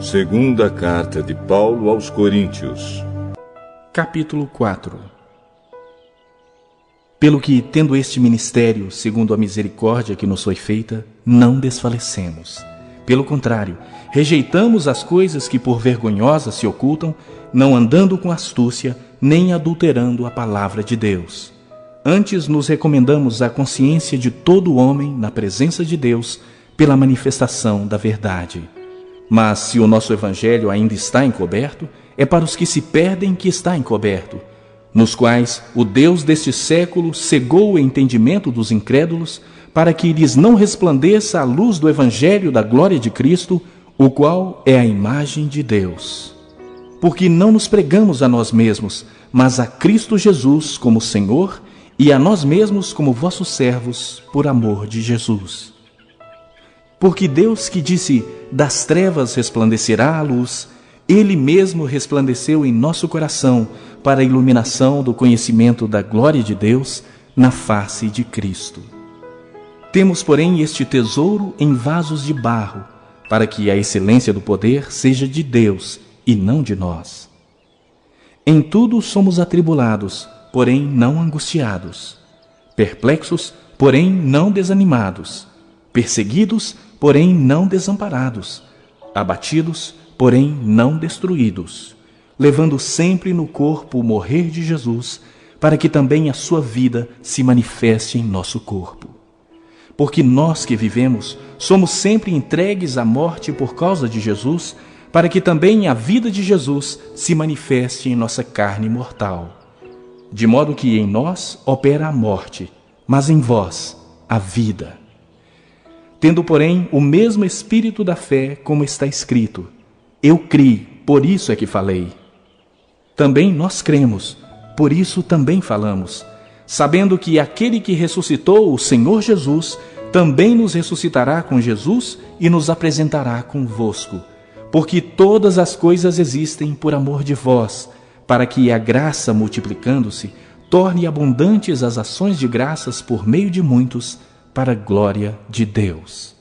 Segunda carta de Paulo aos Coríntios. Capítulo 4. Pelo que, tendo este ministério, segundo a misericórdia que nos foi feita, não desfalecemos. Pelo contrário, rejeitamos as coisas que por vergonhosas se ocultam, não andando com astúcia, nem adulterando a palavra de Deus. Antes nos recomendamos à consciência de todo homem na presença de Deus, pela manifestação da verdade. Mas se o nosso evangelho ainda está encoberto, é para os que se perdem que está encoberto, nos quais o Deus deste século cegou o entendimento dos incrédulos, para que lhes não resplandeça a luz do evangelho da glória de Cristo, o qual é a imagem de Deus. Porque não nos pregamos a nós mesmos, mas a Cristo Jesus como Senhor, e a nós mesmos como vossos servos, por amor de Jesus. Porque Deus que disse, das trevas resplandecerá a luz, Ele mesmo resplandeceu em nosso coração para a iluminação do conhecimento da glória de Deus na face de Cristo. Temos, porém, este tesouro em vasos de barro, para que a excelência do poder seja de Deus e não de nós. Em tudo somos atribulados, porém não angustiados, perplexos, porém não desanimados, perseguidos, porém não desamparados, abatidos, porém não destruídos, levando sempre no corpo o morrer de Jesus, para que também a sua vida se manifeste em nosso corpo. Porque nós que vivemos somos sempre entregues à morte por causa de Jesus, para que também a vida de Jesus se manifeste em nossa carne mortal. De modo que em nós opera a morte, mas em vós a vida. Tendo, porém, o mesmo espírito da fé, como está escrito, eu criei, por isso é que falei. Também nós cremos, por isso também falamos, sabendo que aquele que ressuscitou o Senhor Jesus, também nos ressuscitará com Jesus e nos apresentará convosco. Porque todas as coisas existem por amor de vós, para que a graça, multiplicando-se, torne abundantes as ações de graças por meio de muitos, para a glória de Deus.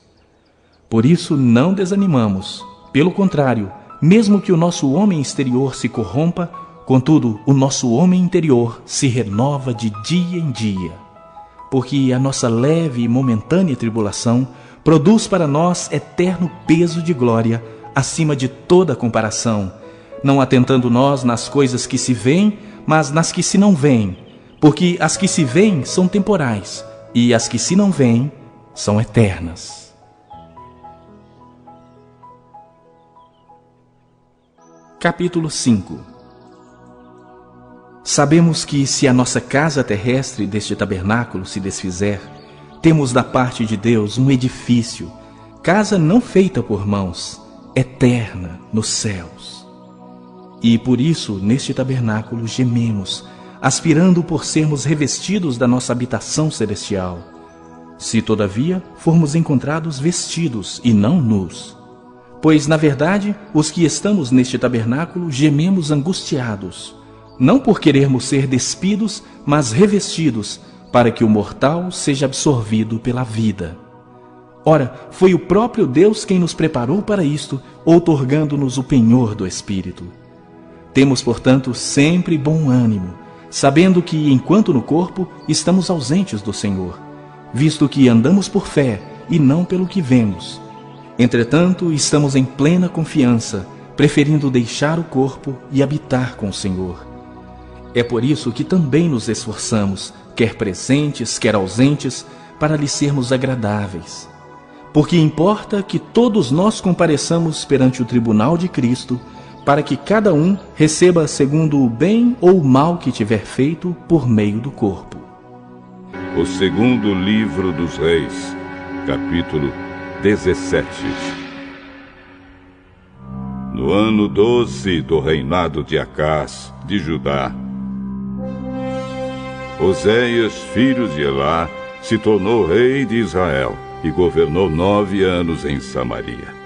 Por isso não desanimamos, pelo contrário, mesmo que o nosso homem exterior se corrompa, contudo o nosso homem interior se renova de dia em dia. Porque a nossa leve e momentânea tribulação produz para nós eterno peso de glória, acima de toda comparação, não atentando nós nas coisas que se veem, mas nas que se não veem, porque as que se veem são temporais, e as que se não veem são eternas. Capítulo 5. Sabemos que se a nossa casa terrestre deste tabernáculo se desfizer, temos da parte de Deus um edifício, casa não feita por mãos, eterna nos céus. E por isso neste tabernáculo gememos, aspirando por sermos revestidos da nossa habitação celestial. Se, todavia, formos encontrados vestidos e não nus. Pois, na verdade, os que estamos neste tabernáculo gememos angustiados, não por querermos ser despidos, mas revestidos, para que o mortal seja absorvido pela vida. Ora, foi o próprio Deus quem nos preparou para isto, outorgando-nos o penhor do Espírito. Temos, portanto, sempre bom ânimo, sabendo que, enquanto no corpo, estamos ausentes do Senhor, visto que andamos por fé e não pelo que vemos. Entretanto, estamos em plena confiança, preferindo deixar o corpo e habitar com o Senhor. É por isso que também nos esforçamos, quer presentes, quer ausentes, para lhe sermos agradáveis. Porque importa que todos nós compareçamos perante o tribunal de Cristo, para que cada um receba segundo o bem ou o mal que tiver feito por meio do corpo. O segundo livro dos Reis, capítulo 17. No ano 12 do reinado de Acás, de Judá, Oséias, filho de Elá, se tornou rei de Israel e governou 9 anos em Samaria.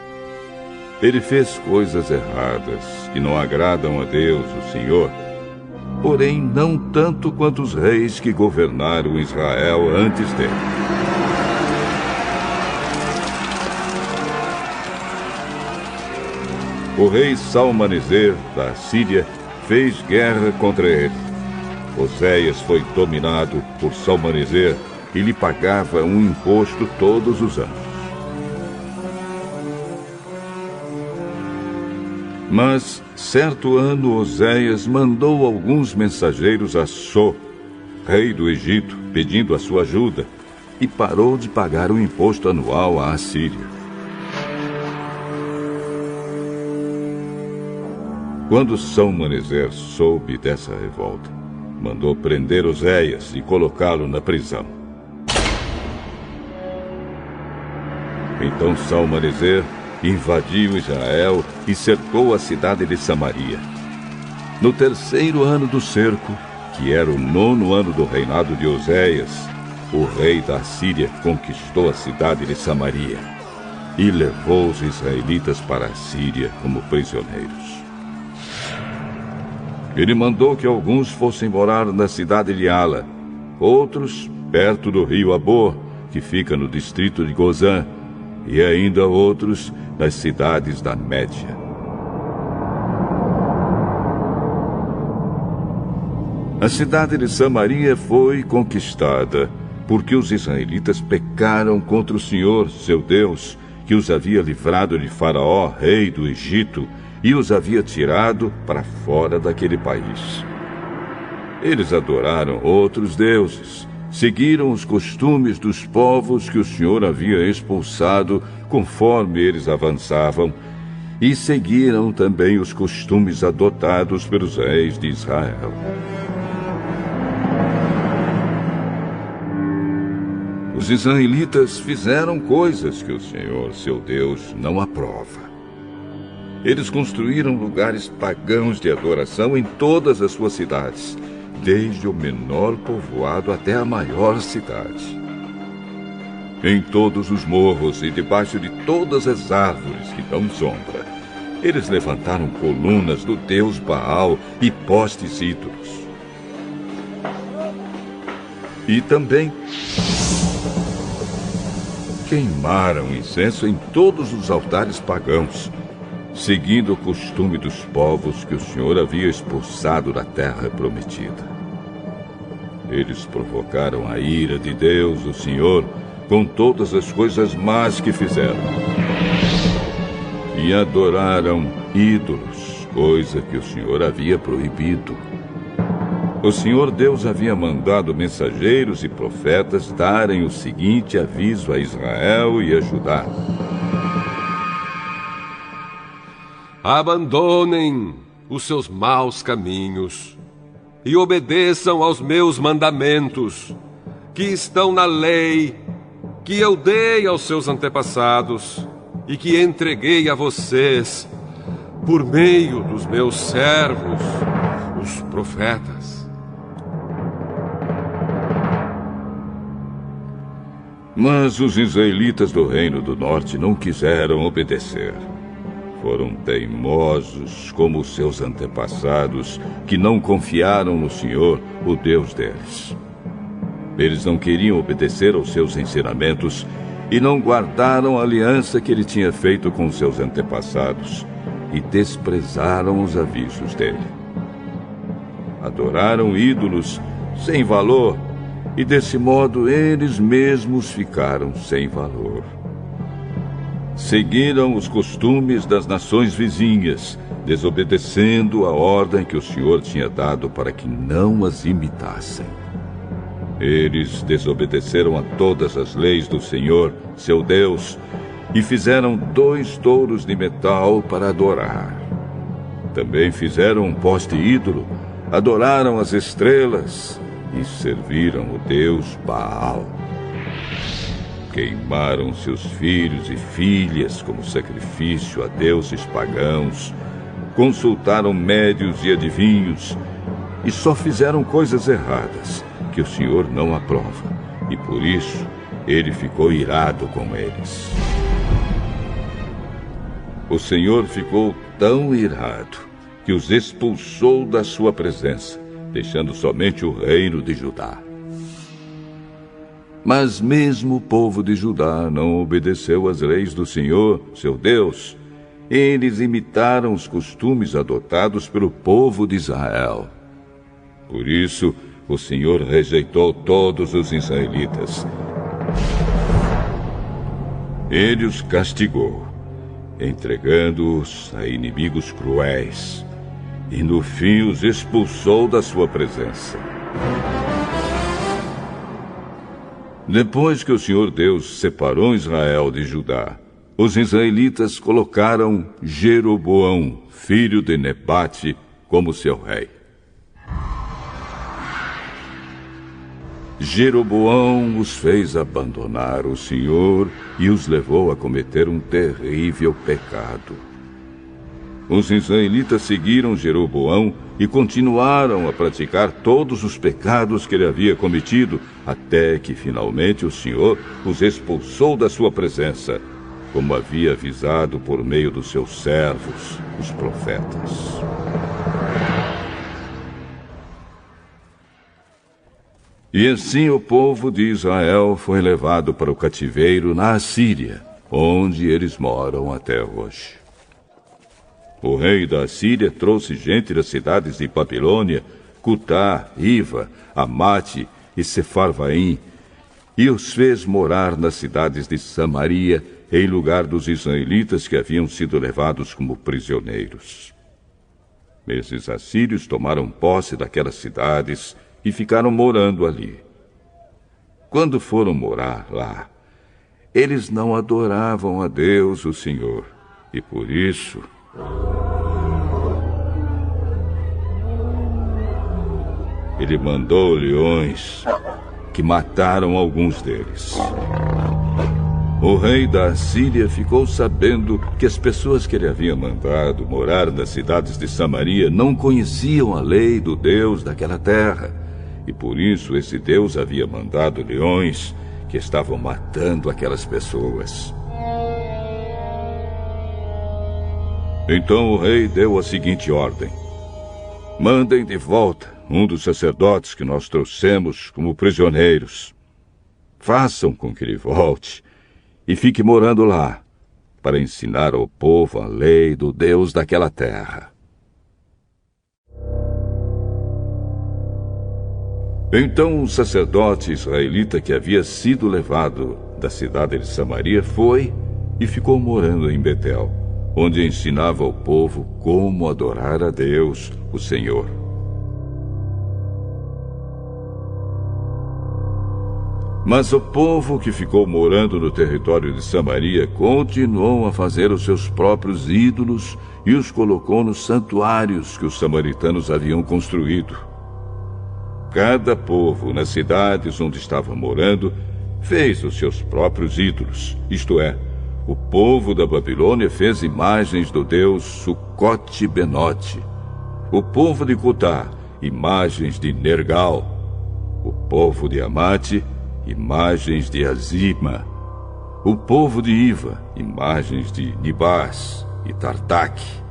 Ele fez coisas erradas que não agradam a Deus, o Senhor, porém não tanto quanto os reis que governaram Israel antes dele. o rei Salmaneser, da Assíria, fez guerra contra ele. Oséias foi dominado por Salmaneser e lhe pagava um imposto todos os anos. Mas, certo ano, Oséias mandou alguns mensageiros a So, rei do Egito, pedindo a sua ajuda, e parou de pagar o imposto anual à Assíria. Quando Salmaneser soube dessa revolta, mandou prender Oséias e colocá-lo na prisão. Então Salmaneser invadiu Israel e cercou a cidade de Samaria. No terceiro ano do cerco, que era o 9º ano do reinado de Oséias, o rei da Assíria conquistou a cidade de Samaria e levou os israelitas para a Síria como prisioneiros. Ele mandou que alguns fossem morar na cidade de Ala, outros perto do rio Abor, que fica no distrito de Gozã, e ainda outros nas cidades da Média. A cidade de Samaria foi conquistada porque os israelitas pecaram contra o Senhor, seu Deus, que os havia livrado de Faraó, rei do Egito, e os havia tirado para fora daquele país. Eles adoraram outros deuses, seguiram os costumes dos povos que o Senhor havia expulsado conforme eles avançavam, e seguiram também os costumes adotados pelos reis de Israel. Os israelitas fizeram coisas que o Senhor, seu Deus, não aprova. Eles construíram lugares pagãos de adoração em todas as suas cidades, desde o menor povoado até a maior cidade. Em todos os morros e debaixo de todas as árvores que dão sombra, eles levantaram colunas do deus Baal e postes ídolos. E também queimaram incenso em todos os altares pagãos, seguindo o costume dos povos que o Senhor havia expulsado da terra prometida. Eles provocaram a ira de Deus, o Senhor, com todas as coisas más que fizeram. E adoraram ídolos, coisa que o Senhor havia proibido. O Senhor Deus havia mandado mensageiros e profetas darem o seguinte aviso a Israel e a Judá: abandonem os seus maus caminhos e obedeçam aos meus mandamentos, que estão na lei que eu dei aos seus antepassados e que entreguei a vocês por meio dos meus servos, os profetas. Mas os israelitas do Reino do Norte não quiseram obedecer. Foram teimosos como os seus antepassados, que não confiaram no Senhor, o Deus deles. Eles não queriam obedecer aos seus ensinamentos e não guardaram a aliança que ele tinha feito com seus antepassados e desprezaram os avisos dele. Adoraram ídolos sem valor e, desse modo, eles mesmos ficaram sem valor. Seguiram os costumes das nações vizinhas, desobedecendo a ordem que o Senhor tinha dado para que não as imitassem. Eles desobedeceram a todas as leis do Senhor, seu Deus, e fizeram 2 touros de metal para adorar. Também fizeram um poste ídolo, adoraram as estrelas e serviram o deus Baal. Queimaram seus filhos e filhas como sacrifício a deuses pagãos, consultaram médios e adivinhos, e só fizeram coisas erradas que o Senhor não aprova, e por isso ele ficou irado com eles. O Senhor ficou tão irado que os expulsou da sua presença, deixando somente o reino de Judá. Mas mesmo o povo de Judá não obedeceu às leis do Senhor, seu Deus, Eles imitaram os costumes adotados pelo povo de Israel. Por isso, o Senhor rejeitou todos os israelitas. Ele os castigou, entregando-os a inimigos cruéis, e no fim os expulsou da sua presença. Depois que o Senhor Deus separou Israel de Judá, os israelitas colocaram Jeroboão, filho de Nebate, como seu rei. Jeroboão os fez abandonar o Senhor e os levou a cometer um terrível pecado. Os israelitas seguiram Jeroboão e continuaram a praticar todos os pecados que ele havia cometido, até que finalmente o Senhor os expulsou da sua presença, como havia avisado por meio dos seus servos, os profetas. E assim o povo de Israel foi levado para o cativeiro na Assíria, onde eles moram até hoje. O rei da Assíria trouxe gente das cidades de Babilônia, Cutá, Iva, Amate e Sefarvaim, e os fez morar nas cidades de Samaria, em lugar dos israelitas que haviam sido levados como prisioneiros. Esses assírios tomaram posse daquelas cidades e ficaram morando ali. Quando foram morar lá, eles não adoravam a Deus, o Senhor, e por isso ele mandou leões que mataram alguns deles. O rei da Assíria ficou sabendo que as pessoas que ele havia mandado morar nas cidades de Samaria não conheciam a lei do Deus daquela terra, e por isso esse Deus havia mandado leões que estavam matando aquelas pessoas. Então o rei deu a seguinte ordem: mandem de volta um dos sacerdotes que nós trouxemos como prisioneiros. Façam com que ele volte e fique morando lá, para ensinar ao povo a lei do Deus daquela terra. Então o sacerdote israelita que havia sido levado da cidade de Samaria foi e ficou morando em Betel, onde ensinava ao povo como adorar a Deus, o Senhor. Mas o povo que ficou morando no território de Samaria continuou a fazer os seus próprios ídolos e os colocou nos santuários que os samaritanos haviam construído. Cada povo, nas cidades onde estava morando, fez os seus próprios ídolos, isto é, o povo da Babilônia fez imagens do deus Sucote-Benote. O povo de Cutá, imagens de Nergal. O povo de Amate, imagens de Azima. O povo de Iva, imagens de Nibás e Tartaque.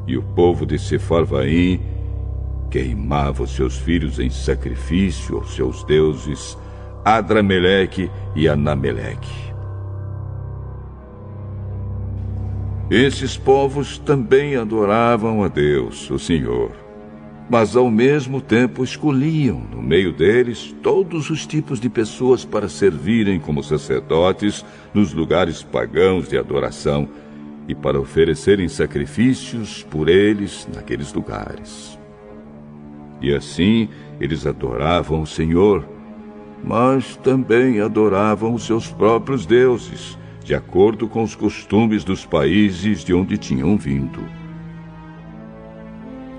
E o povo de Sefarvaim queimava os seus filhos em sacrifício aos seus deuses Adrameleque e Anameleque. Esses povos também adoravam a Deus, o Senhor, mas ao mesmo tempo escolhiam, no meio deles, todos os tipos de pessoas para servirem como sacerdotes nos lugares pagãos de adoração e para oferecerem sacrifícios por eles naqueles lugares. E assim eles adoravam o Senhor, mas também adoravam os seus próprios deuses, de acordo com os costumes dos países de onde tinham vindo.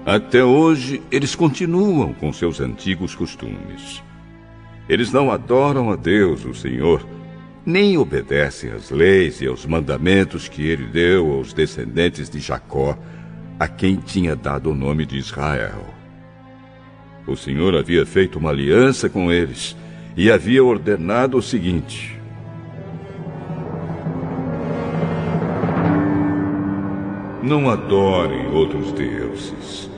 Até hoje, eles continuam com seus antigos costumes. Eles não adoram a Deus, o Senhor, nem obedecem às leis e aos mandamentos que ele deu aos descendentes de Jacó, a quem tinha dado o nome de Israel. O Senhor havia feito uma aliança com eles e havia ordenado o seguinte: não adorem outros deuses,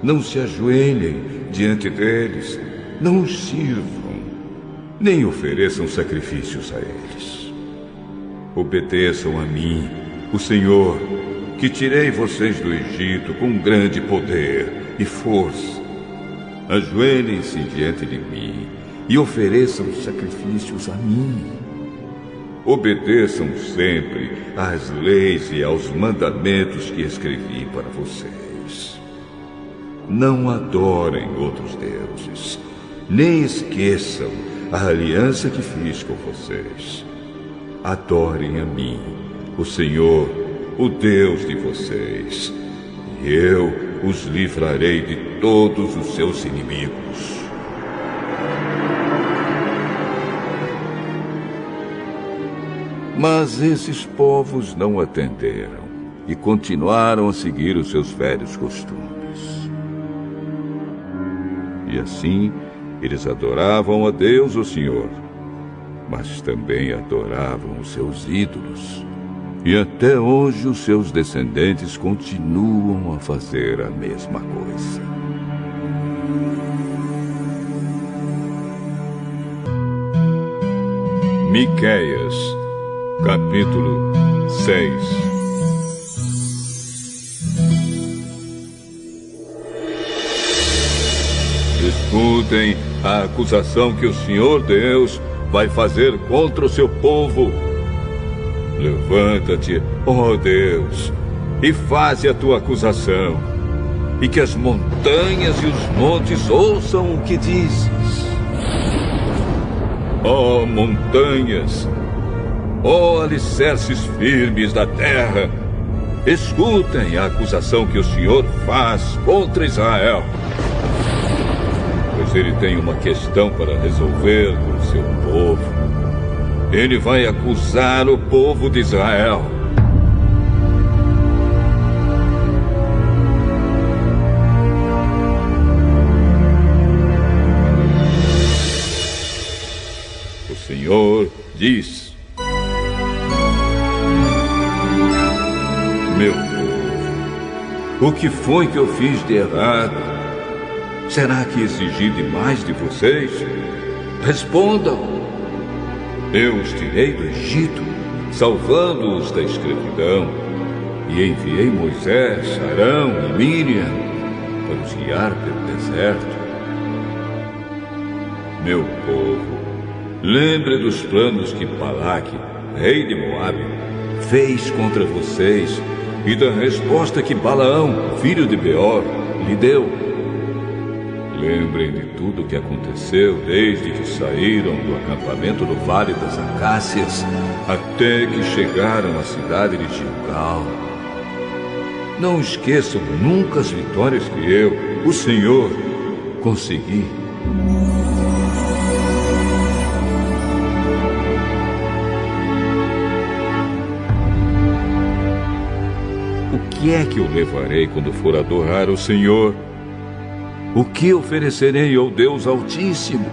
não se ajoelhem diante deles, não os sirvam, nem ofereçam sacrifícios a eles. Obedeçam a mim, o Senhor, que tirei vocês do Egito com grande poder e força. Ajoelhem-se diante de mim e ofereçam sacrifícios a mim. Obedeçam sempre às leis e aos mandamentos que escrevi para vocês. Não adorem outros deuses, nem esqueçam a aliança que fiz com vocês. Adorem a mim, o Senhor, o Deus de vocês, e eu os livrarei de todos os seus inimigos. Mas esses povos não atenderam e continuaram a seguir os seus velhos costumes. E assim, eles adoravam a Deus, o Senhor, mas também adoravam os seus ídolos. E até hoje os seus descendentes continuam a fazer a mesma coisa. Miqueias, capítulo 6. Escutem a acusação que o Senhor Deus vai fazer contra o seu povo. Levanta-te, ó Deus, e faze a tua acusação, e que as montanhas e os montes ouçam o que dizes. Ó montanhas, ó alicerces firmes da terra, escutem a acusação que o Senhor faz contra Israel. Pois ele tem uma questão para resolver com o seu povo. Ele vai acusar o povo de Israel. O Senhor diz: meu povo, o que foi que eu fiz de errado? Será que exigi demais de vocês? Respondam. Eu os tirei do Egito, salvando-os da escravidão, e enviei Moisés, Arão e Miriam para os guiar pelo deserto. Meu povo, lembre dos planos que Balaque, rei de Moabe, fez contra vocês e da resposta que Balaão, filho de Beor, lhe deu. Lembrem de tudo o que aconteceu desde que saíram do acampamento do Vale das Acácias até que chegaram à cidade de Gilgal. Não esqueçam nunca as vitórias que eu, o Senhor, consegui. O que é que eu levarei quando for adorar o Senhor? O que oferecerei ao Deus Altíssimo?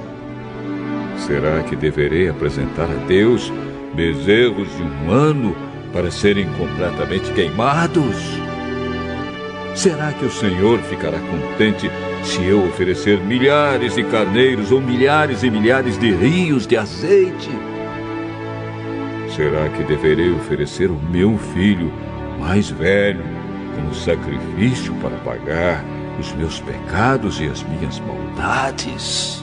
Será que deverei apresentar a Deus bezerros de 1 ano para serem completamente queimados? Será que o Senhor ficará contente se eu oferecer milhares de carneiros ou milhares e milhares de rios de azeite? Será que deverei oferecer o meu filho mais velho como sacrifício para pagar os meus pecados e as minhas maldades?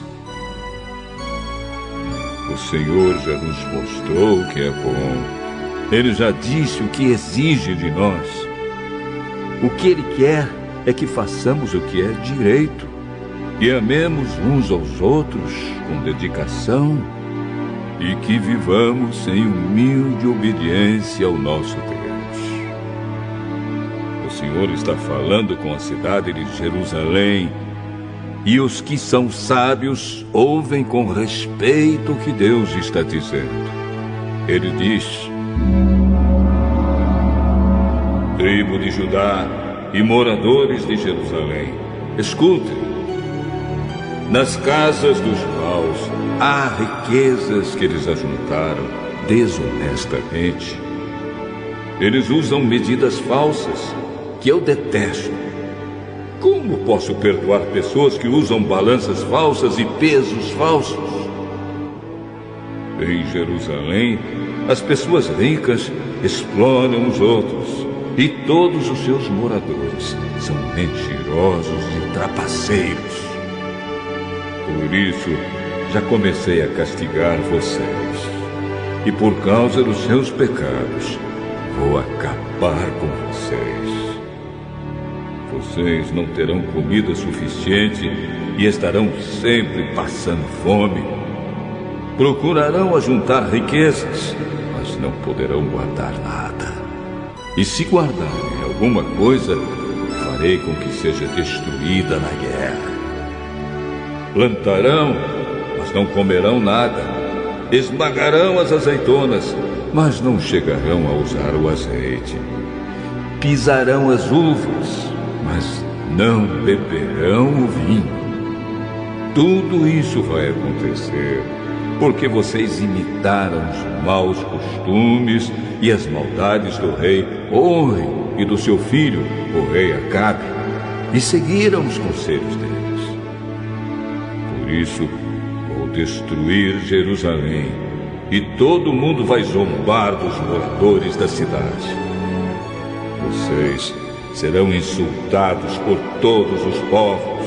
O Senhor já nos mostrou o que é bom. Ele já disse o que exige de nós. O que Ele quer é que façamos o que é direito e amemos uns aos outros com dedicação e que vivamos em humilde obediência ao nosso Deus. O Senhor está falando com a cidade de Jerusalém, e os que são sábios ouvem com respeito o que Deus está dizendo. Ele diz: tribo de Judá e moradores de Jerusalém, escutem. Nas casas dos maus há riquezas que eles ajuntaram desonestamente. Eles usam medidas falsas que eu detesto. Como posso perdoar pessoas que usam balanças falsas e pesos falsos? Em Jerusalém, as pessoas ricas exploram os outros e todos os seus moradores são mentirosos e trapaceiros. Por isso, já comecei a castigar vocês. E por causa dos seus pecados, vou acabar com vocês. Vocês não terão comida suficiente e estarão sempre passando fome. Procurarão ajuntar riquezas, mas não poderão guardar nada. E se guardarem alguma coisa, farei com que seja destruída na guerra. Plantarão, mas não comerão nada. Esmagarão as azeitonas, mas não chegarão a usar o azeite. Pisarão as uvas, mas não beberão o vinho. Tudo isso vai acontecer porque vocês imitaram os maus costumes e as maldades do rei Omri e do seu filho, o rei Acabe, e seguiram os conselhos deles. Por isso, vou destruir Jerusalém, e todo mundo vai zombar dos moradores da cidade. Vocês serão insultados por todos os povos,